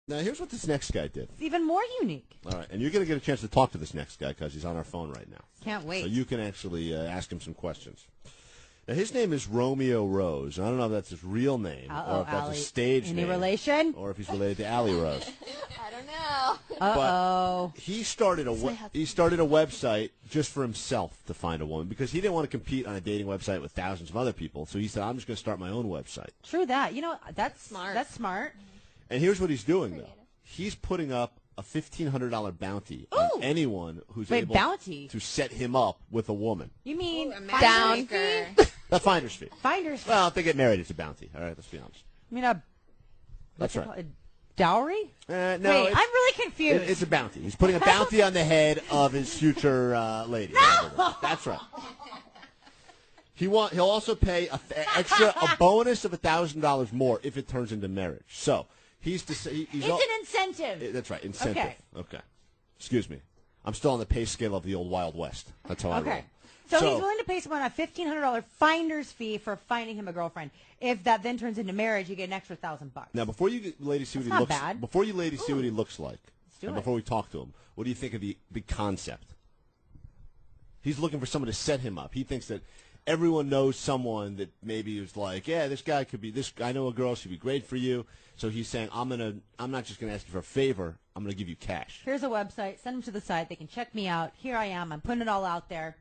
Now, here's what this next guy did. It's even more unique. All right, and you're going to get a chance to talk to this next guy because he's on our phone right now. Can't wait. So you can actually ask him some questions. Now, his name is Romeo Rose. I don't know if that's his real name or if that's a stage name. Any relation? Or if he's related to Allie Rose. I don't know. Uh-oh. But he started a website just for himself to find a woman because he didn't want to compete on a dating website with thousands of other people. So he said, I'm just going to start my own website. True that. You know, that's smart. That's smart. And here's what he's doing, though. He's putting up a $1,500 bounty on anyone who's able to set him up with a woman. You mean bounty? A finder's fee. Finder's fee. Well, if they get married, it's a bounty. All right, let's be honest. You mean that's right. A dowry? No, wait, I'm really confused. It's a bounty. He's putting a bounty on the head of his future lady. No! That's right. He'll also pay a bonus of $1,000 more if it turns into marriage. So it's an incentive. That's right, incentive. Okay. Excuse me. I'm still on the pay scale of the old Wild West. That's how I roll. So he's willing to pay someone a $1,500 finder's fee for finding him a girlfriend. If that then turns into marriage, you get an extra $1,000. Now, before you ladies see what he looks, before you ladies see what he looks like, and before we talk to him, what do you think of the concept? He's looking for someone to set him up. He thinks that everyone knows someone that maybe is like, yeah, this guy could be this. I know a girl; she'd be great for you. So he's saying, I'm not just gonna ask you for a favor. I'm gonna give you cash. Here's a website. Send them to the site. They can check me out. Here I am. I'm putting it all out there.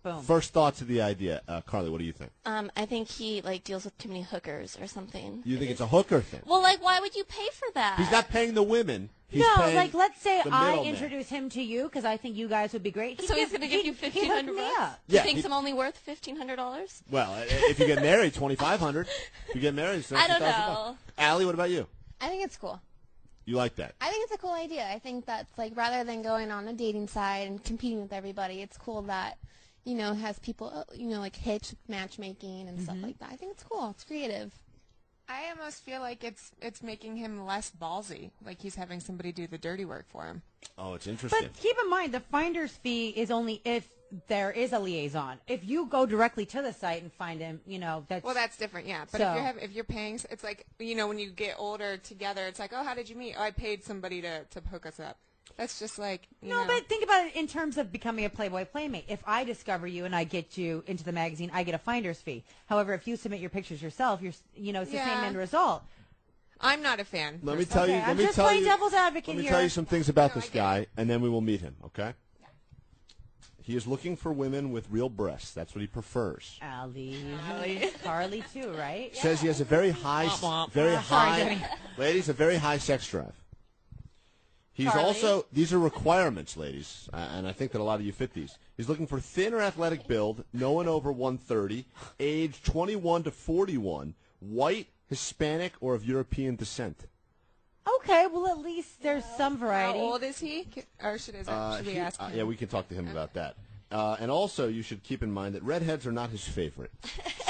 Boom. First thoughts of the idea, Carly. What do you think? I think he deals with too many hookers or something. You think it's a hooker thing? Well, why would you pay for that? He's not paying the women. He's paying let's say I introduce him to you because I think you guys would be great. So he's going to give you $1,500. Yeah. You think I'm only worth $1,500? Well, if you get married, $2,500. If you get married, it's I don't know. Allie, what about you? I think it's cool. You like that? I think it's a cool idea. I think that's rather than going on a dating site and competing with everybody, it's cool that has people, like Hitch matchmaking and stuff like that. I think it's cool. It's creative. I almost feel like it's making him less ballsy, like he's having somebody do the dirty work for him. Oh, it's interesting. But keep in mind, the finder's fee is only if there is a liaison. If you go directly to the site and find him, that's... Well, that's different, yeah. But if you're paying, it's like, when you get older together, it's like, oh, how did you meet? Oh, I paid somebody to hook us up. That's just like, No, but think about it in terms of becoming a Playboy Playmate. If I discover you and I get you into the magazine, I get a finder's fee. However, if you submit your pictures yourself, it's the same end result. I'm not a fan. Let me tell you. I'm just playing devil's advocate here. Let me tell you some things about this guy, and then we will meet him, okay? Yeah. He is looking for women with real breasts. That's what he prefers. Allie. Carly, too, right? Says he has a very high, ladies, a very high sex drive. He's also, these are requirements, ladies, and I think that a lot of you fit these. He's looking for thin or athletic build, no one over 130, age 21 to 41, white, Hispanic, or of European descent. Okay, well, at least there's some variety. How old is he? Or should we ask him? Yeah, we can talk to him about that. And also, you should keep in mind that redheads are not his favorite.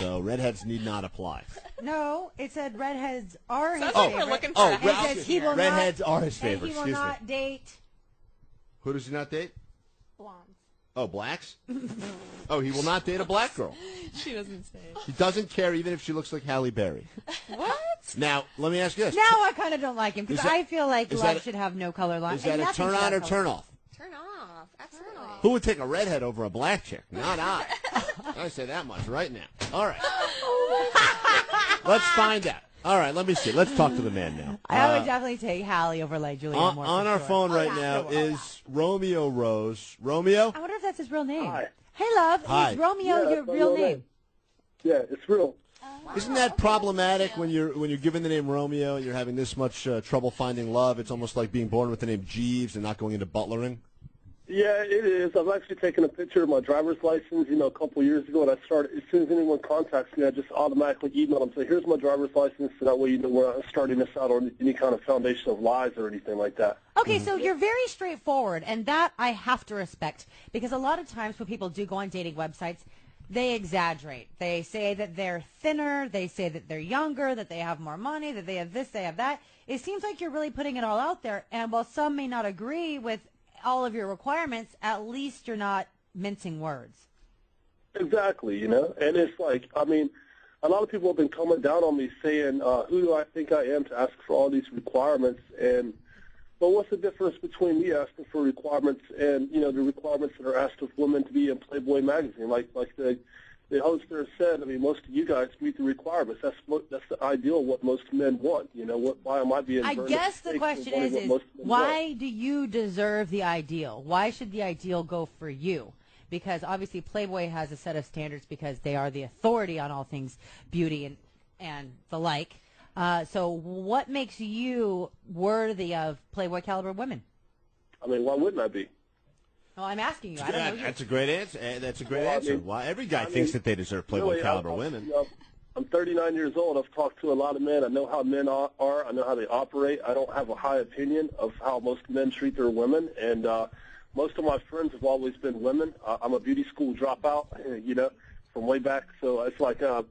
So redheads need not apply. No, it said redheads are his favorite. favorite. We're looking for redheads are his favorite. And he will not date. Who does he not date? Blondes. Oh, blacks? Oh, he will not date a black girl. She doesn't say. He doesn't care even if she looks like Halle Berry. What? Now, let me ask you this. Now I kind of don't like him because I feel like love should have no color line. Is that a turn on or turn off? Turn off. Absolutely. Who would take a redhead over a black chick? Not I. I say that much right now. All right. Let's find out. All right, let me see. Let's talk to the man now. I would definitely take Hallie over like Julia Moore. On our phone right now is Romeo Rose. Romeo? I wonder if that's his real name. Hi. Hey, love. Hi. Is Romeo your real name? Yeah, it's real. Isn't that problematic when you're given the name Romeo and you're having this much trouble finding love? It's almost like being born with the name Jeeves and not going into butlering. Yeah, it is. I've actually taken a picture of my driver's license, a couple years ago, and I started, as soon as anyone contacts me, I just automatically email them, say, here's my driver's license, so that way we're not starting this out on any kind of foundation of lies or anything like that. Okay, so you're very straightforward, and that I have to respect, because a lot of times when people do go on dating websites, they exaggerate. They say that they're thinner, they say that they're younger, that they have more money, that they have this, they have that. It seems like you're really putting it all out there, and while some may not agree with all of your requirements, at least you're not mincing words. Exactly, and it's like, a lot of people have been coming down on me saying, who do I think I am to ask for all these requirements, and But what's the difference between me asking for requirements and, the requirements that are asked of women to be in Playboy magazine? Like the host there said, I mean, most of you guys meet the requirements. That's the ideal of what most men want. Why am I being I guess the question is why do you deserve the ideal? Why should the ideal go for you? Because obviously Playboy has a set of standards because they are the authority on all things beauty and the like. So what makes you worthy of Playboy caliber women? I mean, why wouldn't I be? Well, I'm asking you. I don't know. That's a great answer. That's a great answer. Why every guy thinks that they deserve Playboy caliber women. I'm 39 years old. I've talked to a lot of men. I know how men are. I know how they operate. I don't have a high opinion of how most men treat their women. And most of my friends have always been women. I'm a beauty school dropout, from way back. So it's like I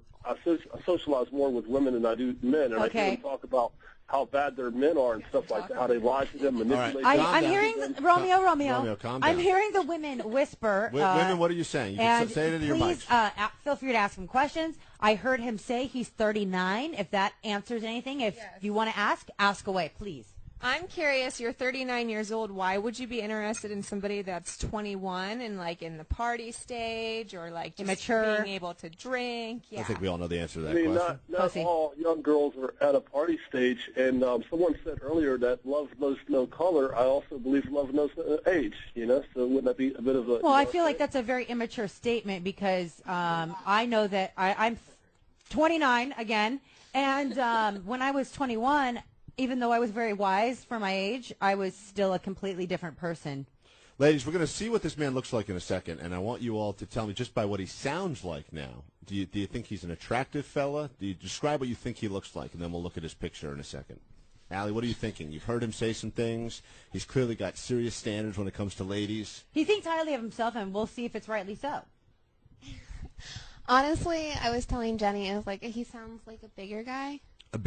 socialize more with women than I do men. And I hear them talk about how bad their men are and stuff like that, how they lie to them, manipulate them. I'm hearing Romeo. Romeo, calm down. I'm hearing the women whisper. Women, what are you saying? You can say it into your mic. Please feel free to ask him questions. I heard him say he's 39. If that answers anything, if you want to ask away, please. I'm curious, you're 39 years old. Why would you be interested in somebody that's 21 and like in the party stage or like just immature, being able to drink? Yeah. I think we all know the answer to that I mean, question. not all young girls are at a party stage. And someone said earlier that love knows no color. I also believe love knows no age, so wouldn't that be a bit of a... Well, I feel like that's a very immature statement because I know that I'm 29 again. And when I was 21... even though I was very wise for my age, I was still a completely different person. Ladies, we're going to see what this man looks like in a second, and I want you all to tell me just by what he sounds like now. Do you think he's an attractive fella? Do you describe what you think he looks like, and then we'll look at his picture in a second. Allie, what are you thinking? You've heard him say some things. He's clearly got serious standards when it comes to ladies. He thinks highly of himself, and we'll see if it's rightly so. Honestly, I was telling Jenny, I was like, he sounds like a bigger guy. A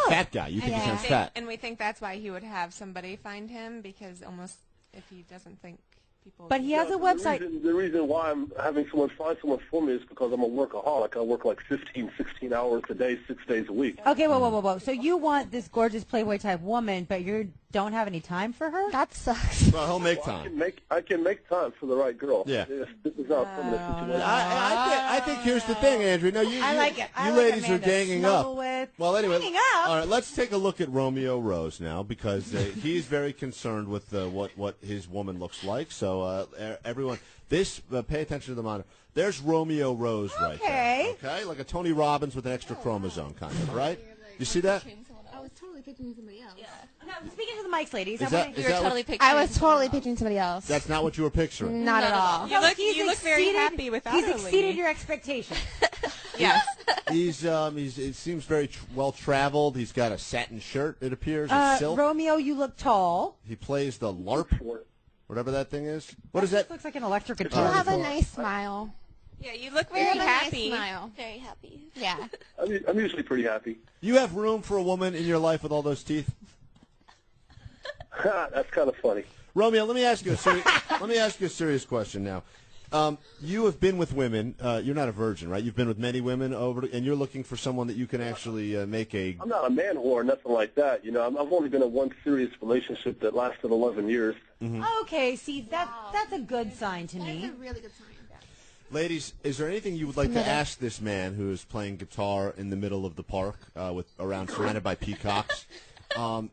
fat guy. You think he sounds fat. And we think that's why he would have somebody find him, because almost if he doesn't think people... But he has a website. The reason why I'm having someone find someone for me is because I'm a workaholic. I work like 15, 16 hours a day, 6 days a week. Okay, whoa. So you want this gorgeous Playboy-type woman, but you don't have any time for her? That sucks. Well, he'll make time. I can make time for the right girl. Yeah. This is not a permanent situation. I think here's the thing, Andrew. No, I like it. You ladies are ganging up. With. Well, anyway, ganging up? all right. Let's take a look at Romeo Rose now, because he's very concerned with what his woman looks like. So everyone, pay attention to the monitor. There's Romeo Rose right there. Okay, like a Tony Robbins with an extra chromosome, kind of, right? You see that? I was totally picturing somebody else. Yeah. No, speaking to the mics, ladies. Is that totally picturing. I was totally picturing somebody else. That's not what you were picturing. Not at all. You look very happy without He's her, exceeded lady. your expectations. Yes. It seems very well traveled. He's got a satin shirt, it appears, of silk. Romeo, you look tall. He plays the LARP, whatever that thing is. What is that? Looks like an electric You guitar. have a nice smile. Yeah, you look very happy. Nice smile. Very happy. Yeah. I'm usually pretty happy. You have room for a woman in your life with all those teeth? That's kind of funny. Romeo, let me ask you a serious question now. You have been with women. You're not a virgin, right? You've been with many women and you're looking for someone that you can actually make a... I'm not a man whore, nothing like that. I've only been in one serious relationship that lasted 11 years. Mm-hmm. Okay, see, that's a good sign to me. That's a really good sign. Ladies, is there anything you would like to ask this man who is playing guitar in the middle of the park surrounded by peacocks?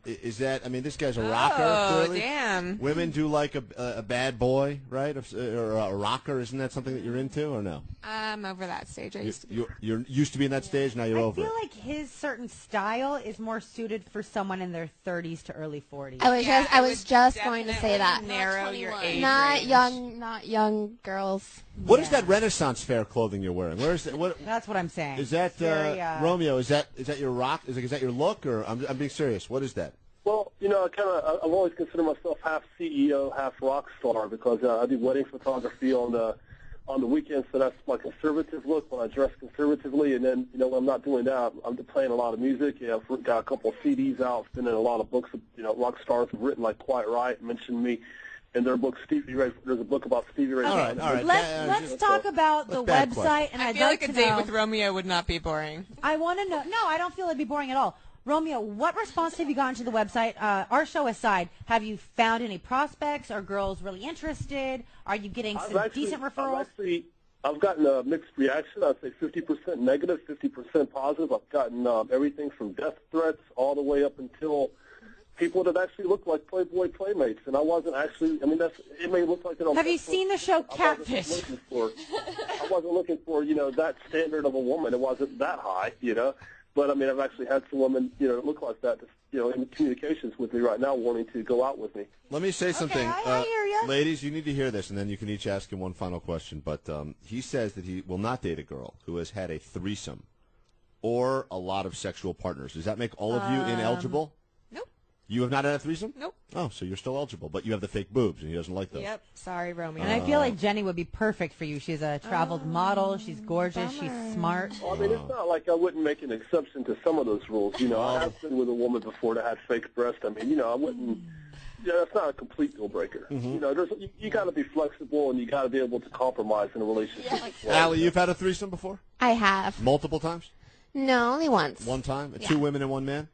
Is that? I mean, this guy's a rocker. Oh, clearly. Damn! Women do like a bad boy, right? Or a rocker. Isn't that something that you're into, or no? I'm over that stage. I used to be. You're used to be in that stage. Now you're over it. I feel like his certain style is more suited for someone in their 30s to early 40s. I was just going to say that. Narrow your age Not range. not young girls. What is that Renaissance fair clothing you're wearing? Where is that? What? That's what I'm saying. Is that Romeo? Is that your rock? Is that your look, or I'm being serious? What is that? Well, I've always considered myself half CEO, half rock star because I do wedding photography on the weekends. So that's my conservative look when I dress conservatively. And then, when I'm not doing that, I'm playing a lot of music. Yeah, I've got a couple of CDs out. I've been in a lot of books. Rock stars have written like Quiet Riot, mentioned me. In their book, Stevie Ray, there's a book about Stevie Ray. All right. Let's talk about the website. And I I'd feel like like a to date know, with Romeo would not be boring. I want to know. No, I don't feel it'd be boring at all. Romeo, what response have you gotten to the website? Our show aside, have you found any prospects? Are girls really interested? Are you getting some decent referrals? I've gotten a mixed reaction. I'd say 50% negative, 50% positive. I've gotten everything from death threats all the way up until people that actually look like Playboy Playmates. And I wasn't actually, I mean, it may look like it on Have you seen the show Catfish? I wasn't looking for, that standard of a woman. It wasn't that high, But, I mean, I've actually had some women, that look like that, in communications with me right now wanting to go out with me. Let me say something. I hear ya. Ladies, you need to hear this, and then you can each ask him one final question. But he says that he will not date a girl who has had a threesome or a lot of sexual partners. Does that make all of you ineligible? Nope. You have not had a threesome? Nope. Oh, so you're still eligible, but you have the fake boobs, and he doesn't like those. Yep. Sorry, Romeo. And I feel like Jenny would be perfect for you. She's a traveled model. She's gorgeous. She's smart. Well, I mean, it's not like I wouldn't make an exception to some of those rules. I have been with a woman before that had fake breasts. I mean, I wouldn't. That's not a complete deal breaker. Mm-hmm. You got to be flexible and you got to be able to compromise in a relationship. Yeah. Allie, you've had a threesome before? I have. Multiple times? No, only once. One time? Yeah. 2 women and 1 man?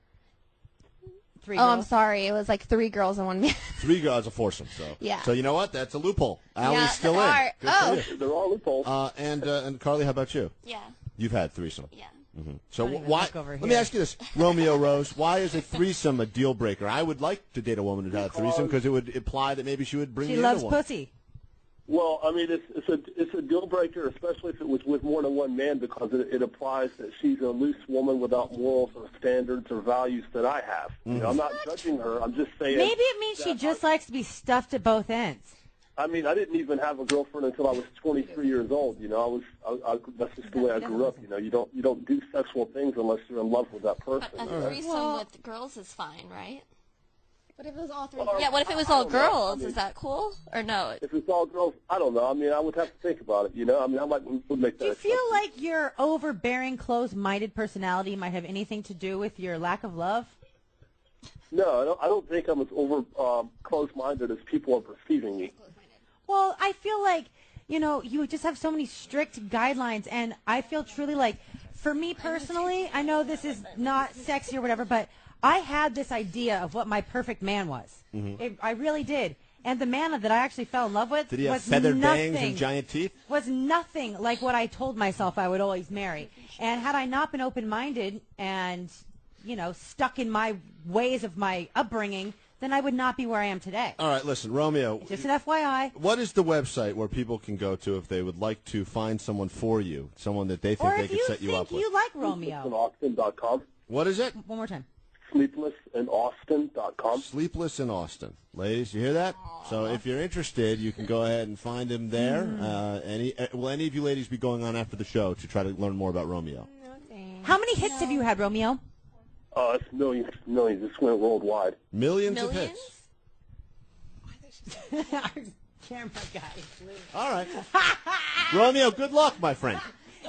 3 girls. I'm sorry. It was like 3 girls and 1 man. 3 girls, a foursome. So Yeah. So you know what? That's a loophole. Allie's Yeah, still they in. are. Good for Oh. you. They're all loopholes. And Carly, how about you? Yeah. You've had threesome. Yeah. Mm-hmm. So Don't even why? look over Let here. me ask you this, Romeo Rose. Why is a threesome a deal breaker? I would like to date a woman who had a threesome because it would imply that maybe she would bring She me loves into one. pussy. Well, I mean, it's a deal breaker, especially if it was with more than one man, because it implies that she's a loose woman without morals or standards or values that I have. I'm not judging her. I'm just saying. Maybe it means she just likes to be stuffed at both ends. I mean, I didn't even have a girlfriend until I was 23 years old. That's just the way I grew up. You don't do sexual things unless you're in love with that person. But a threesome with girls is fine, right? What if it was all 3? Yeah, what if it was all girls? Is that cool? Or no? If it's all girls, I don't know. I mean, I would have to think about it. I mean, I would make that. Do you feel like your overbearing, closed-minded personality might have anything to do with your lack of love? No, I don't think I'm as close-minded as people are perceiving me. Well, I feel like, you just have so many strict guidelines, and I feel truly like, for me personally, I know this is not sexy or whatever, but I had this idea of what my perfect man was. I really did. And the man that I actually fell in love with Did he have was feathered nothing, bangs and giant teeth? was nothing like what I told myself I would always marry. And had I not been open-minded and, stuck in my ways of my upbringing, then I would not be where I am today. All right, listen, Romeo. Just an FYI. What is the website where people can go to if they would like to find someone for you, someone that they think Or they if can you set you think up with? you like Romeo. SleeplessInAustin.com. What is it? One more time. SleeplessInAustin.com. Sleepless in Austin. Ladies, you hear that? So if you're interested, you can go ahead and find him there. Will any of you ladies be going on after the show to try to learn more about Romeo? How many hits have you had, Romeo? It's millions. This went worldwide. Millions of hits. Our camera guy. All right. Romeo, good luck, my friend.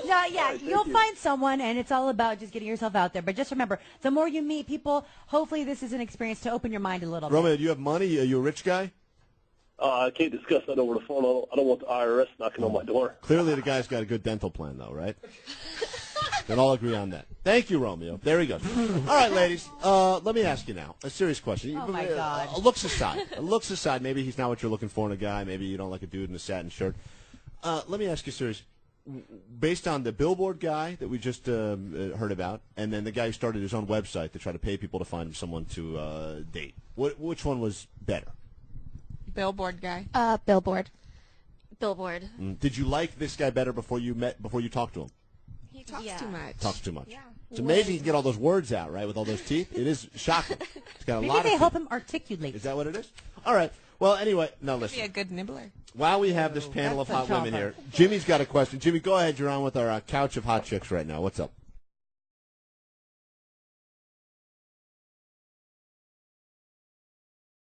No, yeah, you'll find someone, and it's all about just getting yourself out there. But just remember, the more you meet people, hopefully this is an experience to open your mind a little Romeo, bit. do you have money? Are you a rich guy? I can't discuss that over the phone. I don't want the IRS knocking on my door. Clearly the guy's got a good dental plan, though, right? Then all agree on that. Thank you, Romeo. There he goes. All right, ladies, let me ask you now a serious question. Oh, my God. Looks aside. Maybe he's not what you're looking for in a guy. Maybe you don't like a dude in a satin shirt. Let me ask you serious. Based on the Billboard guy that we just heard about, and then the guy who started his own website to try to pay people to find him someone to date, which one was better? Billboard guy. Billboard. Billboard. Did you like this guy better before you talked to him? He talks Yeah. too much. Talks too much. Yeah. It's amazing he can get all those words out, right, with all those teeth. It is shocking. It's got a Maybe lot they of help teeth. him articulate. Is that what it is? All right. Well, anyway, no, Be listen. a good nibbler. While we have this panel of That's hot a women chopper. here, Jimmy's got a question. Jimmy, go ahead. You're on with our couch of hot chicks right now. What's up?